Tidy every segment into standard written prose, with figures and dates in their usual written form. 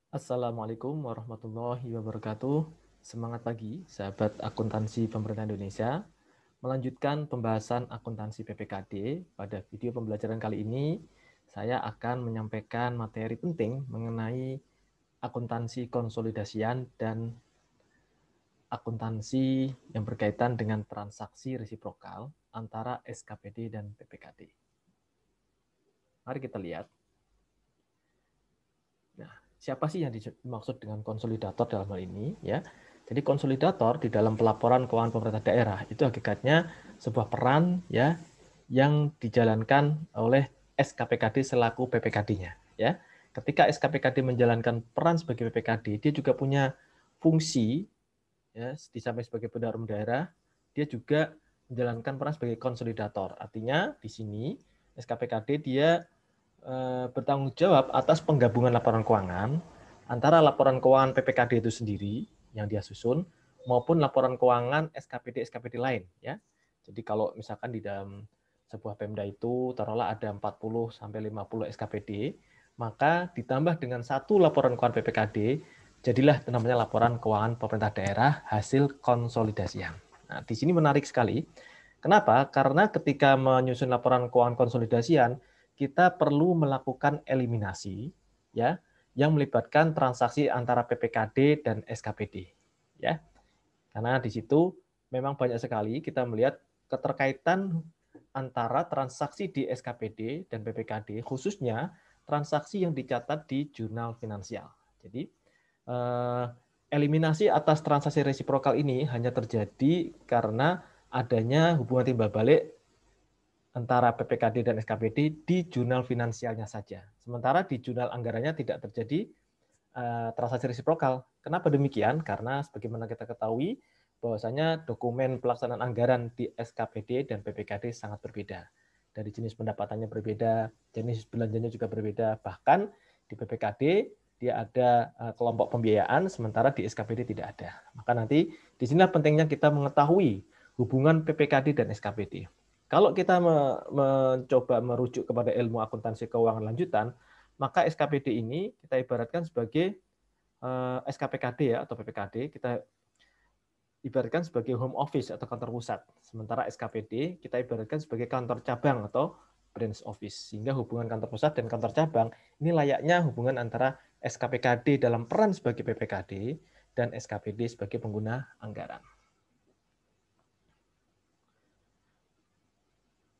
Assalamualaikum warahmatullahi wabarakatuh. Semangat pagi, sahabat akuntansi pemerintah Indonesia. Melanjutkan pembahasan akuntansi PPKD, pada video pembelajaran kali ini, saya akan menyampaikan materi penting mengenai akuntansi konsolidasian dan akuntansi yang berkaitan dengan transaksi resiprokal antara SKPD dan PPKD. Mari kita lihat. Nah, siapa sih yang dimaksud dengan konsolidator dalam hal ini? Ya, jadi konsolidator di dalam pelaporan keuangan pemerintah daerah itu hakikatnya sebuah peran ya yang dijalankan oleh SKPKD selaku PPKD-nya. Ya, ketika SKPKD menjalankan peran sebagai PPKD, dia juga punya fungsi ya, di samping sebagai bendahara umum daerah, dia juga menjalankan peran sebagai konsolidator. Artinya di sini SKPKD dia bertanggung jawab atas penggabungan laporan keuangan antara laporan keuangan PPKD itu sendiri yang dia susun maupun laporan keuangan SKPD lain ya. Jadi kalau misalkan di dalam sebuah Pemda itu taruhlah ada 40 sampai 50 SKPD, maka ditambah dengan satu laporan keuangan PPKD, jadilah namanya laporan keuangan pemerintah daerah hasil konsolidasian. Nah, di sini menarik sekali. Kenapa? Karena ketika menyusun laporan keuangan konsolidasian, kita perlu melakukan eliminasi ya yang melibatkan transaksi antara PPKD dan SKPD ya. Karena di situ memang banyak sekali kita melihat keterkaitan antara transaksi di SKPD dan PPKD, khususnya transaksi yang dicatat di jurnal finansial. Jadi eliminasi atas transaksi resiprokal ini hanya terjadi karena adanya hubungan timbal balik antara PPKD dan SKPD di jurnal finansialnya saja. Sementara di jurnal anggarannya tidak terjadi transaksi resiprokal. Kenapa demikian? Karena sebagaimana kita ketahui bahwasanya dokumen pelaksanaan anggaran di SKPD dan PPKD sangat berbeda. Dari jenis pendapatannya berbeda, jenis belanjanya juga berbeda. Bahkan di PPKD dia ada kelompok pembiayaan, sementara di SKPD tidak ada. Maka nanti di sinilah pentingnya kita mengetahui hubungan PPKD dan SKPD. Kalau kita mencoba merujuk kepada ilmu akuntansi keuangan lanjutan, maka SKPD ini kita ibaratkan sebagai SKPKD ya atau PPKD, kita ibaratkan sebagai home office atau kantor pusat. Sementara SKPD kita ibaratkan sebagai kantor cabang atau branch office. Sehingga hubungan kantor pusat dan kantor cabang ini layaknya hubungan antara SKPKD dalam peran sebagai PPKD dan SKPD sebagai pengguna anggaran.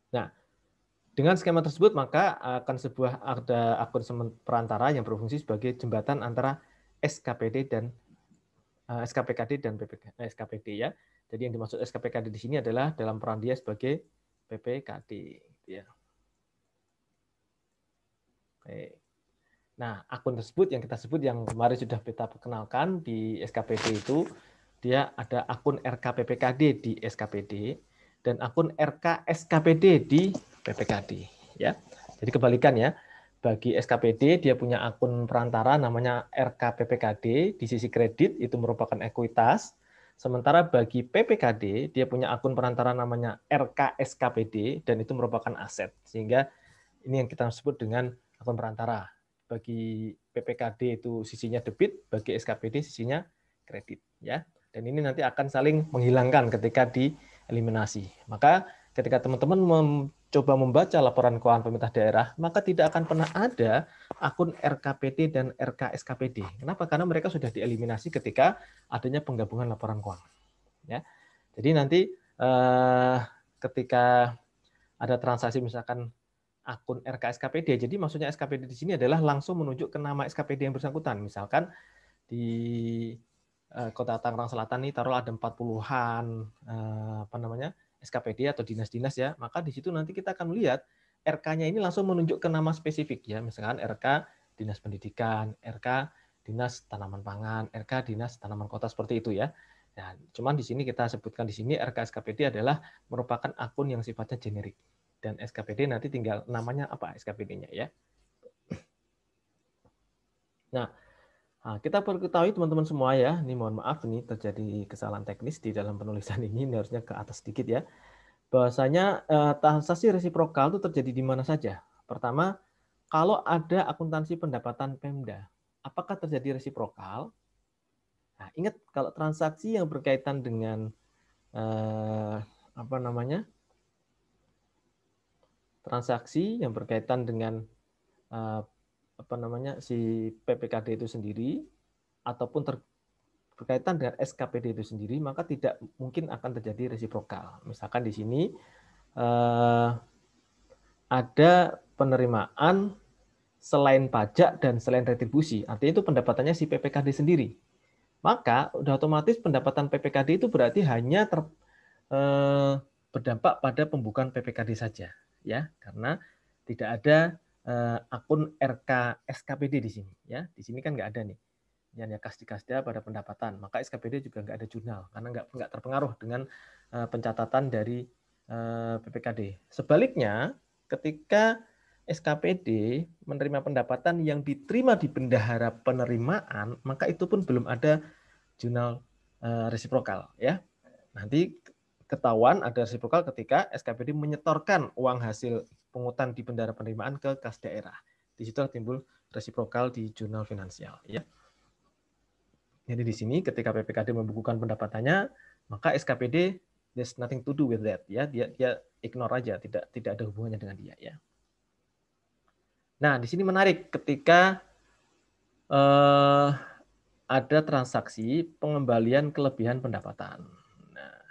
Nah, dengan skema tersebut maka akan ada akun perantara yang berfungsi sebagai jembatan antara SKPD dan SKPKD dan SKPD ya. Jadi yang dimaksud SKPKD di sini adalah dalam peran dia sebagai PPKD. Ya. Oke. Nah, akun tersebut yang kita sebut yang kemarin sudah kita perkenalkan di SKPD itu, dia ada akun RKPPKD di SKPD dan akun RK SKPD di PPKD. Ya. Jadi kebalikan ya. Bagi SKPD dia punya akun perantara namanya RKPPKD di sisi kredit itu merupakan ekuitas. Sementara bagi PPKD dia punya akun perantara namanya RKSKPD dan itu merupakan aset. Sehingga ini yang kita sebut dengan akun perantara. Bagi PPKD itu sisinya debit, bagi SKPD sisinya kredit ya. Dan ini nanti akan saling menghilangkan ketika dieliminasi. Maka ketika teman-teman mencoba membaca laporan keuangan pemerintah daerah, maka tidak akan pernah ada akun RKPD dan RKSKPD. Kenapa? Karena mereka sudah dieliminasi ketika adanya penggabungan laporan keuangan. Ya. Jadi nanti ketika ada transaksi misalkan akun RKSKPD, jadi maksudnya SKPD di sini adalah langsung menunjuk ke nama SKPD yang bersangkutan. Misalkan di Kota Tangerang Selatan nih taruh ada 40-an apa namanya SKPD atau dinas-dinas ya, maka di situ nanti kita akan melihat RK-nya ini langsung menunjuk ke nama spesifik ya, misalkan RK Dinas Pendidikan, RK Dinas Tanaman Pangan, RK Dinas Tanaman Kota seperti itu ya. Nah, cuman di sini kita sebutkan di sini RK SKPD adalah merupakan akun yang sifatnya generik dan SKPD nanti tinggal namanya apa SKPD-nya ya. Nah, kita perlu ketahui teman-teman semua ya, ini mohon maaf ini terjadi kesalahan teknis di dalam penulisan ini harusnya ke atas sedikit ya. Bahwasanya transaksi resiprokal itu terjadi di mana saja. Pertama, kalau ada akuntansi pendapatan Pemda apakah terjadi resiprokal? Nah, ingat kalau transaksi yang berkaitan dengan transaksi yang berkaitan dengan si PPKD itu sendiri ataupun berkaitan dengan SKPD itu sendiri, maka tidak mungkin akan terjadi resiprokal. Misalkan di sini ada penerimaan selain pajak dan selain retribusi, artinya itu pendapatannya si PPKD sendiri. Maka udah otomatis pendapatan PPKD itu berarti hanya berdampak pada pembukaan PPKD saja, ya, karena tidak ada akun RK SKPD di sini, ya. Di sini kan nggak ada nih, hanya kasdi-kasda pada pendapatan. Maka SKPD juga nggak ada jurnal karena nggak terpengaruh dengan pencatatan dari PPKD. Sebaliknya, ketika SKPD menerima pendapatan yang diterima di bendahara penerimaan, maka itu pun belum ada jurnal resiprokal, ya. Nanti ketahuan ada resiprokal ketika SKPD menyetorkan uang hasil pungutan di bendahara penerimaan ke kas daerah. Di situ timbul resiprokal di jurnal finansial, ya. Jadi di sini ketika PPKD membukukan pendapatannya, maka SKPD there's nothing to do with that, ya. Dia ignore aja, tidak ada hubungannya dengan dia, ya. Nah, di sini menarik ketika ada transaksi pengembalian kelebihan pendapatan. Nah,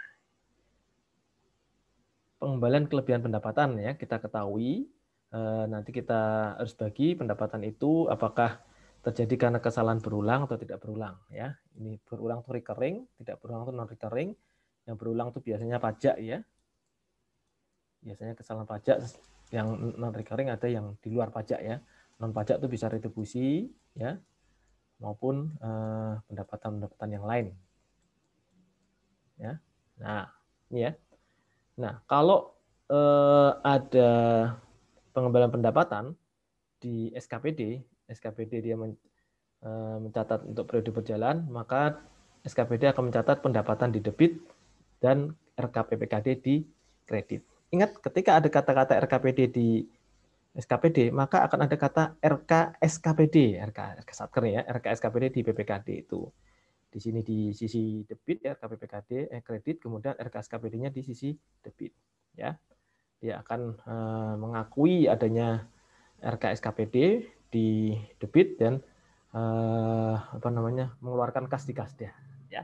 pengembalian kelebihan pendapatan, ya, kita ketahui nanti kita harus bagi pendapatan itu apakah terjadi karena kesalahan berulang atau tidak berulang, ya. Ini berulang itu recurring, tidak berulang itu non recurring. Yang berulang itu biasanya pajak, ya. Biasanya kesalahan pajak yang non recurring ada yang di luar pajak, ya. Non pajak itu bisa retribusi, ya, maupun pendapatan-pendapatan yang lain, ya. Nah, ini ya. Nah, kalau ada pengembalian pendapatan di SKPD dia mencatat untuk periode berjalan, maka SKPD akan mencatat pendapatan di debit dan RKPPKD di kredit. Ingat, ketika ada kata-kata RKPD di SKPD, maka akan ada kata RKSKPD, RK Satker, ya, RKSKPD di PPKD itu. Di sini di sisi debit ya, RKPPKD kredit, kemudian RKSKPD-nya di sisi debit, ya. Dia akan mengakui adanya RKSKPD di debit dan mengeluarkan kas di kasda, ya.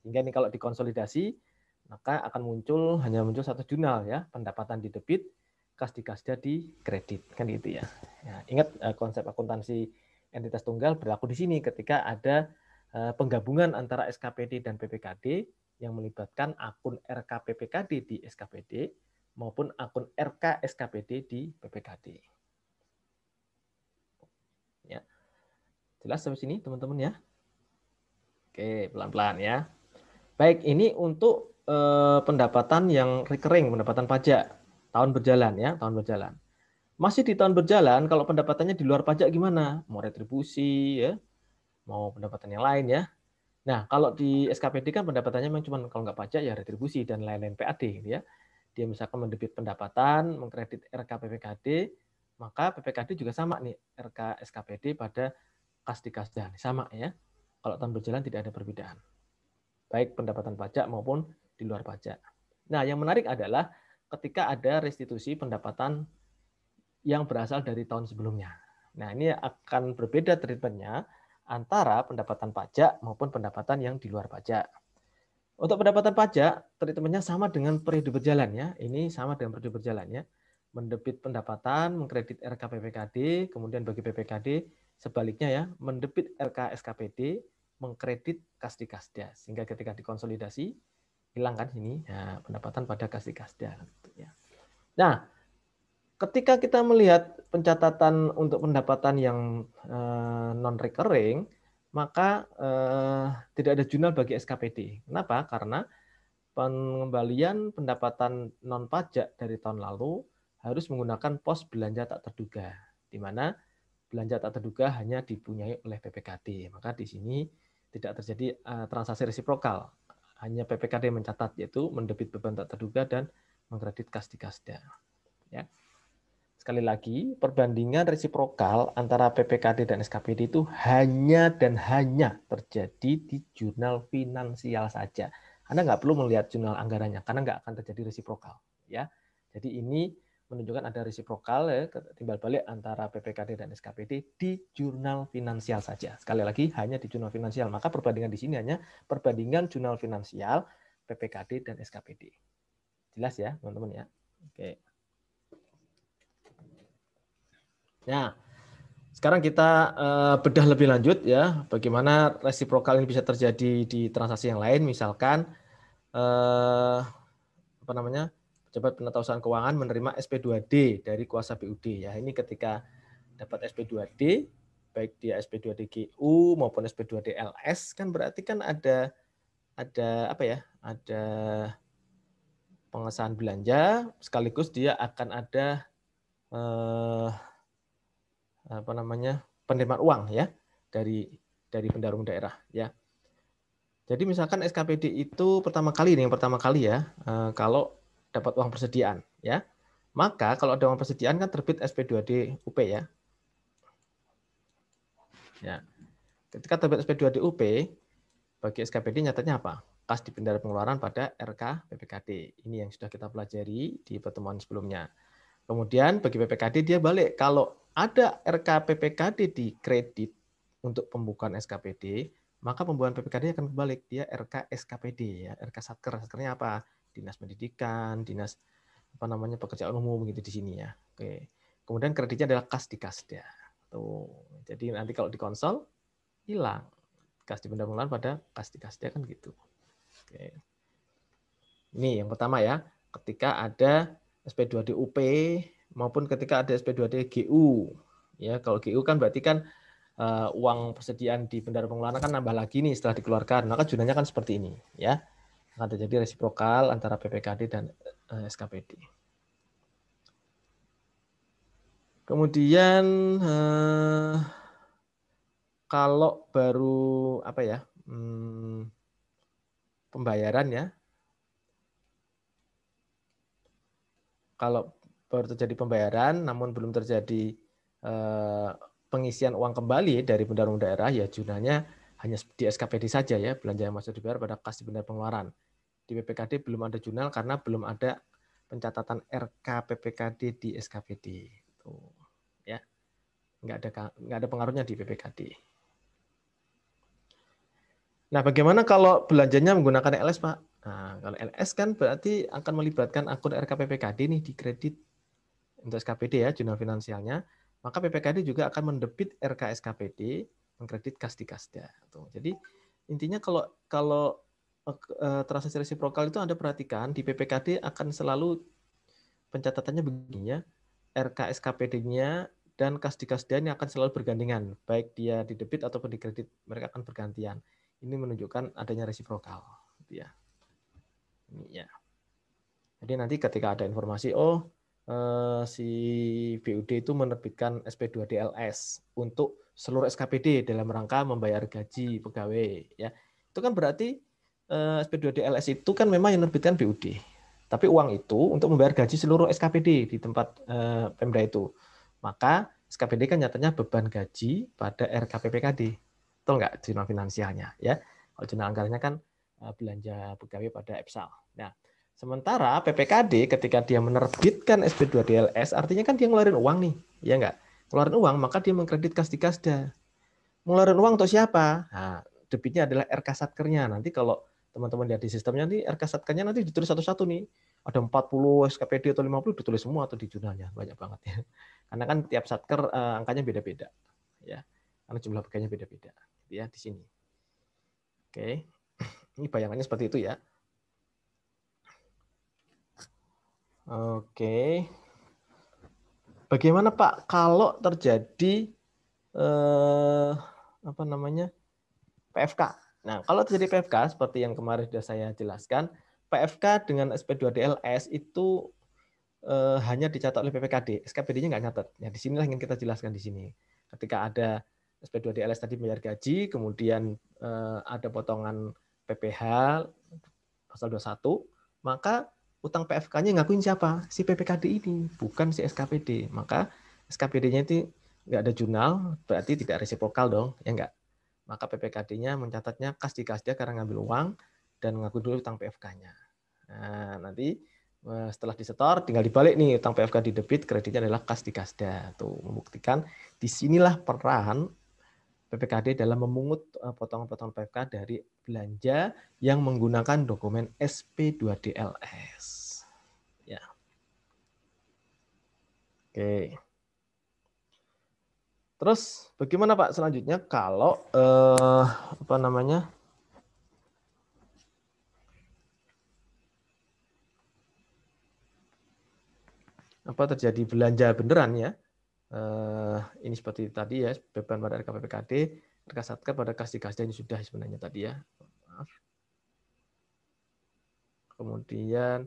Sehingga ini kalau dikonsolidasi maka akan hanya muncul satu jurnal, ya, pendapatan di debit, kas di kasda di kredit, kan gitu, ya. Ya, ingat konsep akuntansi entitas tunggal berlaku di sini ketika ada penggabungan antara SKPD dan PPKD yang melibatkan akun RKPPKD di SKPD maupun akun RKSKPD di PPKD. Ya. Jelas sampai sini teman-teman, ya? Oke, pelan-pelan, ya. Baik, ini untuk pendapatan yang recurring, pendapatan pajak tahun berjalan, ya, tahun berjalan. Masih di tahun berjalan, kalau pendapatannya di luar pajak gimana? Mau retribusi, ya, mau pendapatan yang lain, ya. Nah, kalau di SKPD kan pendapatannya memang cuma kalau nggak pajak ya retribusi dan lain-lain PAD, gitu, ya. Dia misalkan mendebit pendapatan, mengkredit RKPPKD, maka PPKD juga sama nih, RK SKPD pada kas di kasda, sama, ya. Kalau tahun berjalan tidak ada perbedaan, baik pendapatan pajak maupun di luar pajak. Nah, yang menarik adalah ketika ada restitusi pendapatan yang berasal dari tahun sebelumnya. Nah, ini akan berbeda treatmentnya antara pendapatan pajak maupun pendapatan yang di luar pajak. Untuk pendapatan pajak, treatmentnya sama dengan periode berjalan, ya. Ini sama dengan periode berjalan, ya. Mendebit pendapatan, mengkredit RKPPKD, kemudian bagi PPKD sebaliknya, ya, mendebit RKSKPD, mengkredit kas di kasda, sehingga ketika dikonsolidasi hilang kan sini ya, pendapatan pada kas di kasda, gitu, ya. Nah, ketika kita melihat pencatatan untuk pendapatan yang non recurring, maka tidak ada jurnal bagi SKPD. Kenapa? Karena pengembalian pendapatan non pajak dari tahun lalu harus menggunakan pos belanja tak terduga, di mana belanja tak terduga hanya dipunyai oleh PPKD. Maka di sini tidak terjadi transaksi resiprokal. Hanya PPKD mencatat, yaitu mendebit beban tak terduga dan mengkredit kas di kasda. Ya. sekali lagi, perbandingan resiprokal antara PPKD dan SKPD itu hanya dan hanya terjadi di jurnal finansial saja. Anda nggak perlu melihat jurnal anggarannya, karena nggak akan terjadi resiprokal. Ya, jadi ini menunjukkan ada resiprokal ya, timbal balik antara PPKD dan SKPD di jurnal finansial saja. Sekali lagi, hanya di jurnal finansial. Maka perbandingan di sini hanya perbandingan jurnal finansial, PPKD, dan SKPD. Jelas ya, teman-teman ya? Oke. Nah, sekarang kita bedah lebih lanjut ya, bagaimana resiprokal ini bisa terjadi di transaksi yang lain, misalkan apa namanya, pejabat penata keuangan menerima SP2D dari kuasa BUD ya. Ini ketika dapat SP2D, baik dia SP2D GU maupun SP2D LS, kan berarti kan ada apa ya? Ada pengesahan belanja, sekaligus dia akan ada apa namanya, penerimaan uang ya dari pendarung daerah ya. Jadi misalkan SKPD itu pertama kali ya, kalau dapat uang persediaan ya. Maka kalau ada uang persediaan kan terbit SP2D UP ya. Ya. Ketika terbit SP2D UP, bagi SKPD nyatanya apa? Kas di bendara pengeluaran pada RK PPKD. Ini yang sudah kita pelajari di pertemuan sebelumnya. Kemudian bagi PPKD dia balik, kalau ada RK PPKD di kredit untuk pembukaan SKPD, maka pembukaan PPKD akan kebalik, dia RK SKPD ya, RK Satker. Satkernya apa? Dinas Pendidikan, Dinas apa namanya, Pekerjaan Umum gitu di sini ya. Oke. Kemudian kreditnya adalah kas di Kasda. Tuh. Jadi nanti kalau di konsol hilang kas di benda pengeluaran pada kas di Kasda kan gitu. Oke. Ini yang pertama ya, ketika ada SP2D UP maupun ketika ada SP2D GU. Ya, kalau GU kan berarti kan uang persediaan di bendara pengeluaran kan nambah lagi nih setelah dikeluarkan. Maka jurnalnya kan seperti ini ya. Akan terjadi resiprokal antara PPKD dan SKPD. Kemudian kalau baru apa ya? Pembayaran ya. Kalau baru terjadi pembayaran namun belum terjadi pengisian uang kembali dari pendarung daerah, ya jurnalnya hanya di SKPD saja ya, belanja yang masuk dibayar pada kas di bendara pengeluaran. Di PPKD belum ada jurnal karena belum ada pencatatan RK PPKD di SKPD. Tuh, ya, nggak ada pengaruhnya di PPKD. Nah, bagaimana kalau belanjanya menggunakan LS, Pak? Nah, kalau LS kan berarti akan melibatkan akun RK PPKD nih di kredit untuk SKPD ya, jurnal finansialnya. Maka PPKD juga akan mendebit RK SKPD, mengkredit kas di Kasda. Jadi intinya kalau transaksi resiprokal itu Anda perhatikan di PPKD akan selalu pencatatannya begini ya, RK SKPD-nya dan kas di Kasda ini akan selalu bergandengan, baik dia di debit ataupun di kredit, mereka akan bergantian. Ini menunjukkan adanya resiprokal, gitu ya. Ini ya. Jadi nanti ketika ada informasi, si BUD itu menerbitkan SP2DLS untuk seluruh SKPD dalam rangka membayar gaji pegawai, ya. Itu kan berarti SP2DLS itu kan memang yang menerbitkan BUD. Tapi uang itu untuk membayar gaji seluruh SKPD di tempat Pemda itu. Maka SKPD kan nyatanya beban gaji pada RKPPKD. Betul nggak jurnal finansialnya ya? Kalau jurnal anggarannya kan belanja pegawai pada EPSAL. Nah, sementara PPKD ketika dia menerbitkan SP2DLS artinya kan dia ngeluarin uang nih, ya nggak? Ngeluarin uang maka dia mengkredit kas di Kasda. Ngeluarin uang untuk siapa? Nah, debitnya adalah RK Satkernya. Nanti kalau teman-teman lihat di sistemnya nih RK Satkernya nanti ditulis satu-satu nih. Ada 40 SKPD atau 50 ditulis semua atau di jurnalnya, banyak banget ya. Karena kan tiap Satker angkanya beda-beda ya. Karena jumlah pegawainya beda-beda ya di sini. Oke. Ini bayangannya seperti itu ya. Oke. Bagaimana Pak kalau terjadi apa namanya PFK? Nah, kalau terjadi PFK seperti yang kemarin sudah saya jelaskan, PFK dengan SP2DLS itu hanya dicatat oleh PPKD, SKPD-nya nggak nyatat. Ya, di sinilah ingin kita jelaskan di sini. Ketika ada SP2DLS tadi bayar gaji, kemudian ada potongan PPh pasal 21, maka utang PFK-nya ngakuin siapa? Si PPKD ini, bukan si SKPD. Maka SKPD-nya itu nggak ada jurnal, berarti tidak resiprokal dong, ya nggak? Maka PPKD-nya mencatatnya kas di kas dia karena ngambil uang dan ngakuin dulu utang PFK-nya. Nah, nanti setelah disetor, tinggal dibalik nih, utang PFK di debit, kreditnya adalah kas di kasda. Tuh, membuktikan disinilah peran PPKD dalam memungut potongan-potongan PFK dari belanja yang menggunakan dokumen SP2DLS. Ya. Oke. Terus bagaimana Pak selanjutnya kalau apa namanya? Apa terjadi belanja beneran ya? Ini seperti tadi ya, beban pada RKPPKD, RK Satker pada kas di kasda ini sudah sebenarnya tadi ya. Maaf. Kemudian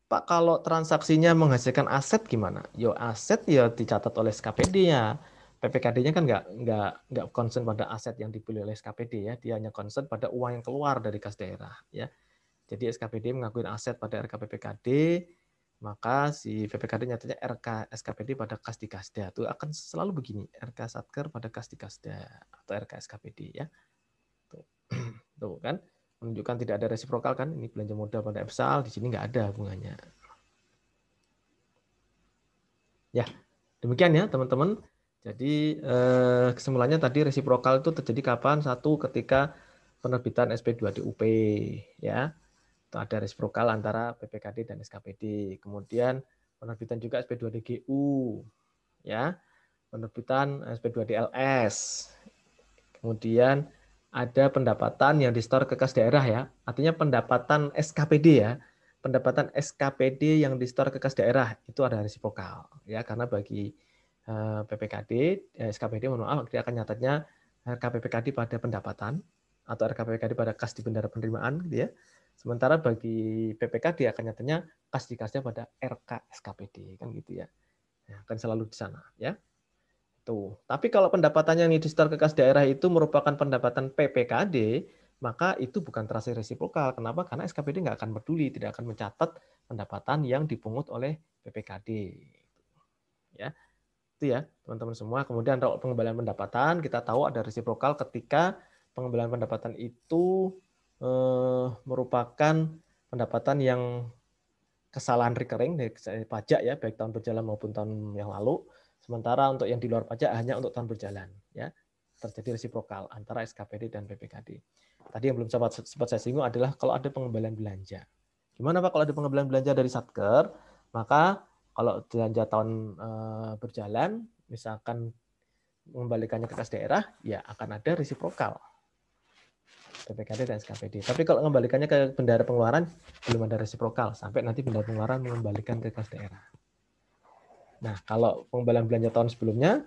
Pak, kalau transaksinya menghasilkan aset gimana? Yo aset ya dicatat oleh SKPD ya. PPKD-nya kan nggak concern pada aset yang dibeli oleh SKPD ya. Dia hanya concern pada uang yang keluar dari kas daerah ya. Jadi SKPD mengakuin aset pada RKPPKD, maka si PPKD nyatanya RK SKPD pada kas di kasda. Itu akan selalu begini, RK Satker pada kas di kasda atau RK SKPD ya. Tuh. Tuh kan menunjukkan tidak ada resiprokal kan, ini belanja modal pada EPSAL, di sini nggak ada hubungannya. Ya, demikian ya teman-teman. Jadi kesimpulannya tadi resiprokal itu terjadi kapan? Satu, ketika penerbitan SP2 DUP ya. Itu ada resiprokal antara PPKD dan SKPD. Kemudian penerbitan juga SP2 DGU ya. Penerbitan SP2 DLS. Kemudian ada pendapatan yang disetor ke kas daerah ya. Artinya pendapatan SKPD ya. Pendapatan SKPD yang disetor ke kas daerah itu ada resiprokal ya, karena bagi PPKD SKPD mohon maaf dia akan nyatatnya RKPPKD pada pendapatan atau RKPPKD pada kas di bendara penerimaan gitu ya. Sementara bagi PPKD akan nyatanya kas di kasnya pada RK SKPD kan gitu ya. Ya, akan selalu di sana ya. Tuh. Tapi kalau pendapatannya yang disetor ke kas daerah itu merupakan pendapatan PPKD, maka itu bukan transaksi resiprokal. Kenapa? Karena SKPD nggak akan peduli, tidak akan mencatat pendapatan yang dipungut oleh PPKD. Ya, itu ya teman-teman semua. Kemudian kalau pengembalian pendapatan, kita tahu ada resiprokal ketika pengembalian pendapatan itu merupakan pendapatan yang kesalahan recurring dari pajak ya, baik tahun berjalan maupun tahun yang lalu. Sementara untuk yang di luar pajak hanya untuk tahun berjalan, ya. Terjadi resiprokal antara SKPD dan PPKD. Tadi yang belum sempat saya singgung adalah kalau ada pengembalian belanja. Gimana Pak kalau ada pengembalian belanja dari Satker? Maka kalau belanja tahun berjalan, misalkan mengembalikannya ke kas daerah, ya akan ada resiprokal. PPKD dan SKPD. Tapi kalau mengembalikannya ke bendara pengeluaran, belum ada resiprokal sampai nanti bendara pengeluaran mengembalikan ke kas daerah. Nah, kalau pengembalian belanja tahun sebelumnya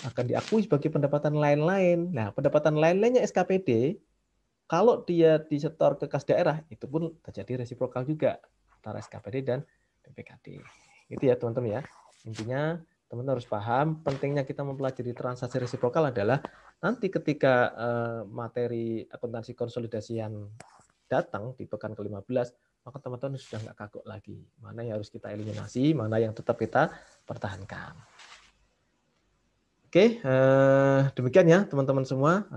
akan diakui sebagai pendapatan lain-lain. Nah, pendapatan lain-lainnya SKPD, kalau dia disetor ke kas daerah, itu pun terjadi resiprokal juga antara SKPD dan PPKD. Itu ya teman-teman ya. Intinya teman-teman harus paham pentingnya kita mempelajari transaksi resiprokal adalah nanti ketika materi akuntansi konsolidasian datang di pekan ke-15, maka teman-teman sudah nggak kagok lagi. Mana yang harus kita eliminasi, mana yang tetap kita pertahankan. Oke, demikian ya teman-teman semua.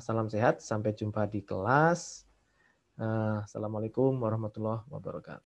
Salam sehat, sampai jumpa di kelas. Assalamualaikum warahmatullahi wabarakatuh.